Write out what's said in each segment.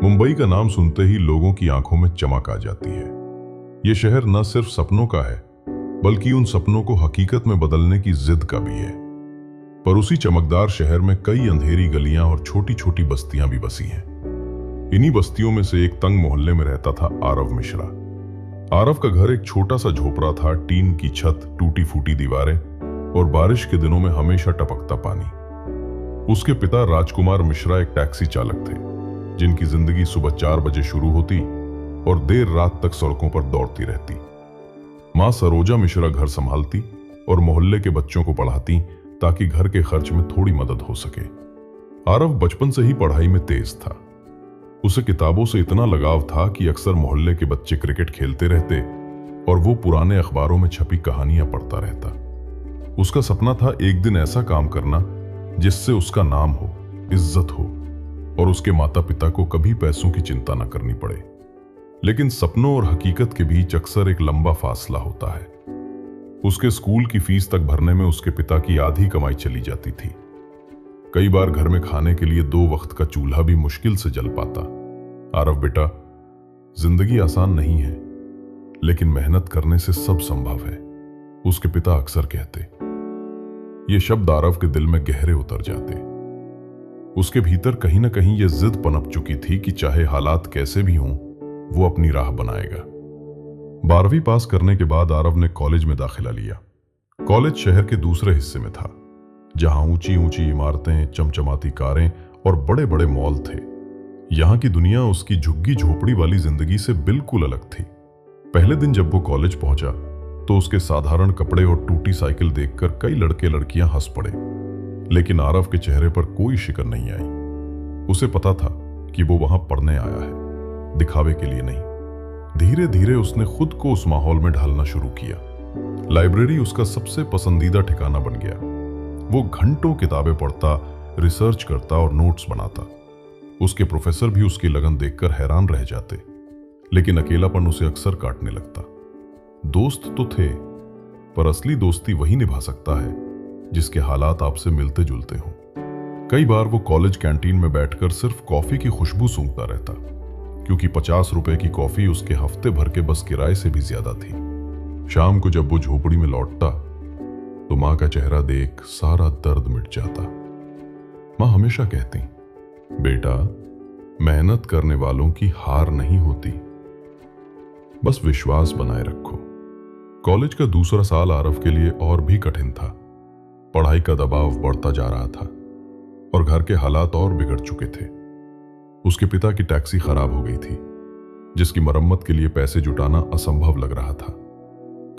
मुंबई का नाम सुनते ही लोगों की आंखों में चमक आ जाती है। ये शहर न सिर्फ सपनों का है, बल्कि उन सपनों को हकीकत में बदलने की जिद का भी है। पर उसी चमकदार शहर में कई अंधेरी गलियां और छोटी छोटी बस्तियां भी बसी हैं। इन्हीं बस्तियों में से एक तंग मोहल्ले में रहता था आरव मिश्रा। आरव का घर एक छोटा सा झोपड़ा था, टीन की छत, टूटी फूटी दीवारें और बारिश के दिनों में हमेशा टपकता पानी। उसके पिता राजकुमार मिश्रा एक टैक्सी चालक थे, जिनकी जिंदगी सुबह 4 बजे शुरू होती और देर रात तक सड़कों पर दौड़ती रहती। मां सरोजा मिश्रा घर संभालती और मोहल्ले के बच्चों को पढ़ाती, ताकि घर के खर्च में थोड़ी मदद हो सके। आरव बचपन से ही पढ़ाई में तेज था। उसे किताबों से इतना लगाव था कि अक्सर मोहल्ले के बच्चे क्रिकेट खेलते रहते और वो पुराने अखबारों में छपी कहानियां पढ़ता रहता। उसका सपना था एक दिन ऐसा काम करना जिससे उसका नाम हो, इज्जत हो और उसके माता पिता को कभी पैसों की चिंता न करनी पड़े। लेकिन सपनों और हकीकत के बीच अक्सर एक लंबा फासला होता है। उसके स्कूल की फीस तक भरने में उसके पिता की आधी कमाई चली जाती थी। कई बार घर में खाने के लिए 2 वक्त का चूल्हा भी मुश्किल से जल पाता। आरव बेटा, जिंदगी आसान नहीं है, लेकिन मेहनत करने से सब संभव है, उसके पिता अक्सर कहते। ये शब्द आरव के दिल में गहरे उतर जाते। उसके भीतर कहीं ना कहीं यह जिद पनप चुकी थी कि चाहे हालात कैसे भी हों, वो अपनी राह बनाएगा। 12वीं पास करने के बाद आरव ने कॉलेज में दाखिला लिया। कॉलेज शहर के दूसरे हिस्से में था, जहां ऊंची ऊंची इमारतें, चमचमाती कारें और बड़े बड़े मॉल थे। यहां की दुनिया उसकी झुग्गी झोपड़ी वाली जिंदगी से बिल्कुल अलग थी। पहले दिन जब वो कॉलेज पहुंचा तो उसके साधारण कपड़े और टूटी साइकिल देखकर कई लड़के लड़कियां हंस पड़े, लेकिन आरव के चेहरे पर कोई शिकन नहीं आई। उसे पता था कि वो वहां पढ़ने आया है, दिखावे के लिए नहीं। धीरे धीरे उसने खुद को उस माहौल में ढालना शुरू किया। लाइब्रेरी उसका सबसे पसंदीदा ठिकाना बन गया। वो घंटों किताबें पढ़ता, रिसर्च करता और नोट्स बनाता। उसके प्रोफेसर भी उसकी लगन देखकर हैरान रह जाते, लेकिन अकेलापन उसे अक्सर काटने लगता। दोस्त तो थे, पर असली दोस्ती वही निभा सकता है जिसके हालात आपसे मिलते जुलते हों। कई बार वो कॉलेज कैंटीन में बैठकर सिर्फ कॉफी की खुशबू सूंघता रहता, क्योंकि 50 रुपए की कॉफी उसके हफ्ते भर के बस किराए से भी ज्यादा थी। शाम को जब वो झोपड़ी में लौटता तो मां का चेहरा देख सारा दर्द मिट जाता। मां हमेशा कहती, बेटा, मेहनत करने वालों की हार नहीं होती, बस विश्वास बनाए रखो। कॉलेज का दूसरा साल आरव के लिए और भी कठिन था। पढ़ाई का दबाव बढ़ता जा रहा था और घर के हालात और बिगड़ चुके थे। उसके पिता की टैक्सी खराब हो गई थी, जिसकी मरम्मत के लिए पैसे जुटाना असंभव लग रहा था।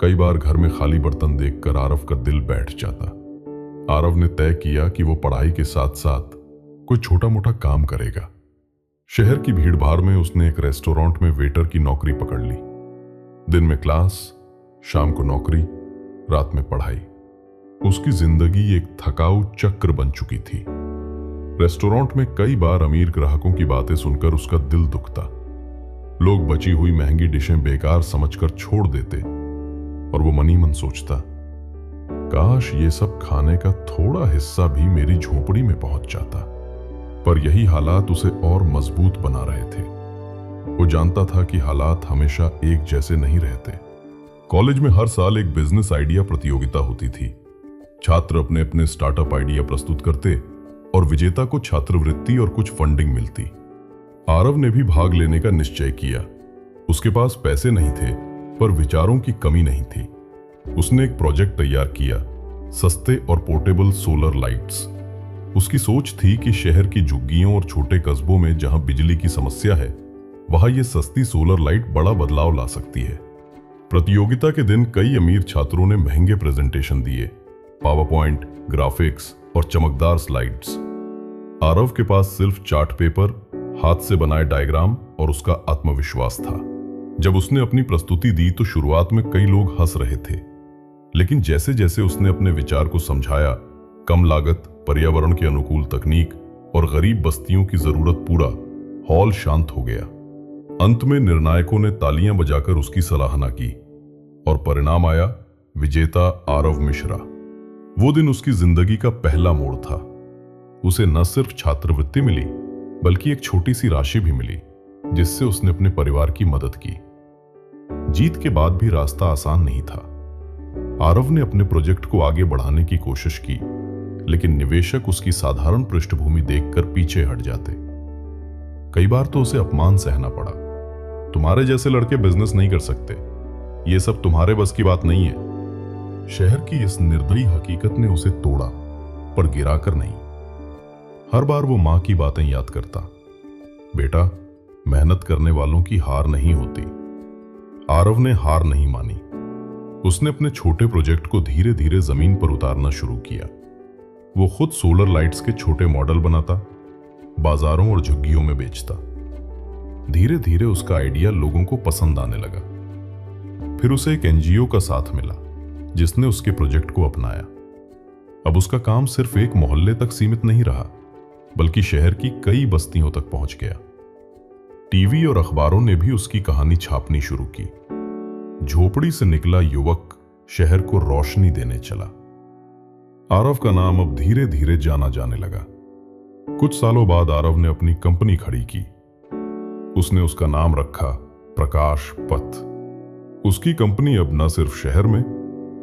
कई बार घर में खाली बर्तन देखकर आरव का दिल बैठ जाता। आरव ने तय किया कि वो पढ़ाई के साथ साथ कोई छोटा मोटा काम करेगा। शहर की भीड़भाड़ में उसने एक रेस्टोरेंट में वेटर की नौकरी पकड़ ली। दिन में क्लास, शाम को नौकरी, रात में पढ़ाई। उसकी जिंदगी एक थकाऊ चक्र बन चुकी थी। रेस्टोरेंट में कई बार अमीर ग्राहकों की बातें सुनकर उसका दिल दुखता। लोग बची हुई महंगी डिशें बेकार समझकर छोड़ देते और वो मन ही मन सोचता, काश ये सब खाने का थोड़ा हिस्सा भी मेरी झोपड़ी में पहुंच जाता। पर यही हालात उसे और मजबूत बना रहे थे। वो जानता था कि हालात हमेशा एक जैसे नहीं रहते। कॉलेज में हर साल एक बिजनेस आइडिया प्रतियोगिता होती थी। छात्र अपने अपने स्टार्टअप आइडिया प्रस्तुत करते और विजेता को छात्रवृत्ति और कुछ फंडिंग मिलती। आरव ने भी भाग लेने का निश्चय किया। उसके पास पैसे नहीं थे, पर विचारों की कमी नहीं थी। उसने एक प्रोजेक्ट तैयार किया, सस्ते और पोर्टेबल सोलर लाइट्स। उसकी सोच थी कि शहर की झुग्गियों और छोटे कस्बों में जहां बिजली की समस्या है, वहां ये सस्ती सोलर लाइट बड़ा बदलाव ला सकती है। प्रतियोगिता के दिन कई अमीर छात्रों ने महंगे प्रेजेंटेशन दिए, पावर पॉइंट, ग्राफिक्स और चमकदार स्लाइड्स। आरव के पास सिर्फ चार्ट पेपर, हाथ से बनाए डायग्राम और उसका आत्मविश्वास था। जब उसने अपनी प्रस्तुति दी तो शुरुआत में कई लोग हंस रहे थे, लेकिन जैसे जैसे उसने अपने विचार को समझाया, कम लागत, पर्यावरण के अनुकूल तकनीक और गरीब बस्तियों की जरूरत पूरा, हॉल शांत हो गया। अंत में निर्णायकों ने तालियां बजाकर उसकी सराहना की और परिणाम आया, विजेता आरव मिश्रा। वो दिन उसकी जिंदगी का पहला मोड़ था। उसे न सिर्फ छात्रवृत्ति मिली, बल्कि एक छोटी सी राशि भी मिली। जिससे उसने अपने परिवार की मदद की। जीत के बाद भी रास्ता आसान नहीं था। आरव ने अपने प्रोजेक्ट को आगे बढ़ाने की कोशिश की, लेकिन निवेशक उसकी साधारण पृष्ठभूमि देखकर पीछे हट जाते। कई बार तो उसे अपमान सहना पड़ा। तुम्हारे जैसे लड़के बिजनेस नहीं कर सकते, ये सब तुम्हारे बस की बात नहीं है। शहर की इस निर्दयी हकीकत ने उसे तोड़ा, पर गिराकर नहीं। हर बार वो मां की बातें याद करता। बेटा, मेहनत करने वालों की हार नहीं होती। आरव ने हार नहीं मानी। उसने अपने छोटे प्रोजेक्ट को धीरे धीरे जमीन पर उतारना शुरू किया। वो खुद सोलर लाइट्स के छोटे मॉडल बनाता, बाजारों और झुग्गियों में बेचता। धीरे धीरे उसका आइडिया लोगों को पसंद आने लगा। फिर उसे एक एनजीओ का साथ मिला, जिसने उसके प्रोजेक्ट को अपनाया। अब उसका काम सिर्फ एक मोहल्ले तक सीमित नहीं रहा, बल्कि शहर की कई बस्तियों तक पहुंच गया। टीवी और अखबारों ने भी उसकी कहानी छापनी शुरू की। झोपड़ी से निकला युवक शहर को रोशनी देने चला। आरव का नाम अब धीरे धीरे जाना जाने लगा। कुछ सालों बाद आरव ने अपनी कंपनी खड़ी की। उसने उसका नाम रखा प्रकाश पथ। उसकी कंपनी अब न सिर्फ शहर में,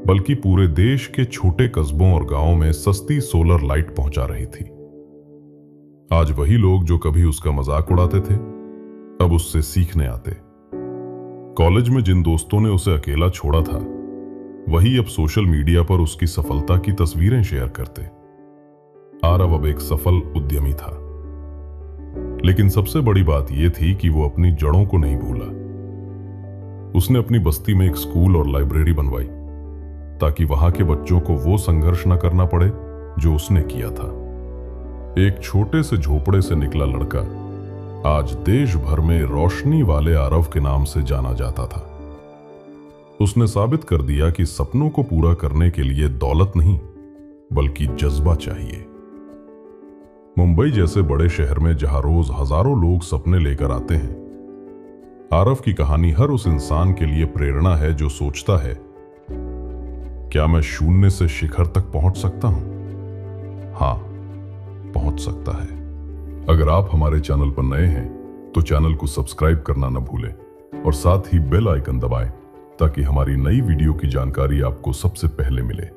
बल्कि पूरे देश के छोटे कस्बों और गांवों में सस्ती सोलर लाइट पहुंचा रही थी। आज वही लोग जो कभी उसका मजाक उड़ाते थे, अब उससे सीखने आते। कॉलेज में जिन दोस्तों ने उसे अकेला छोड़ा था, वही अब सोशल मीडिया पर उसकी सफलता की तस्वीरें शेयर करते। आरव अब एक सफल उद्यमी था। लेकिन सबसे बड़ी बात यह थी कि वो अपनी जड़ों को नहीं भूला। उसने अपनी बस्ती में एक स्कूल और लाइब्रेरी बनवाई, ताकि वहां के बच्चों को वो संघर्ष न करना पड़े जो उसने किया था। एक छोटे से झोपड़े से निकला लड़का आज देश भर में रोशनी वाले आरव के नाम से जाना जाता था। उसने साबित कर दिया कि सपनों को पूरा करने के लिए दौलत नहीं, बल्कि जज्बा चाहिए। मुंबई जैसे बड़े शहर में जहां रोज हजारों लोग सपने लेकर आते हैं, आरव की कहानी हर उस इंसान के लिए प्रेरणा है जो सोचता है, क्या मैं शून्य से शिखर तक पहुंच सकता हूं? हां, पहुंच सकता है। अगर आप हमारे चैनल पर नए हैं तो चैनल को सब्सक्राइब करना न भूलें और साथ ही बेल आइकन दबाएं, ताकि हमारी नई वीडियो की जानकारी आपको सबसे पहले मिले।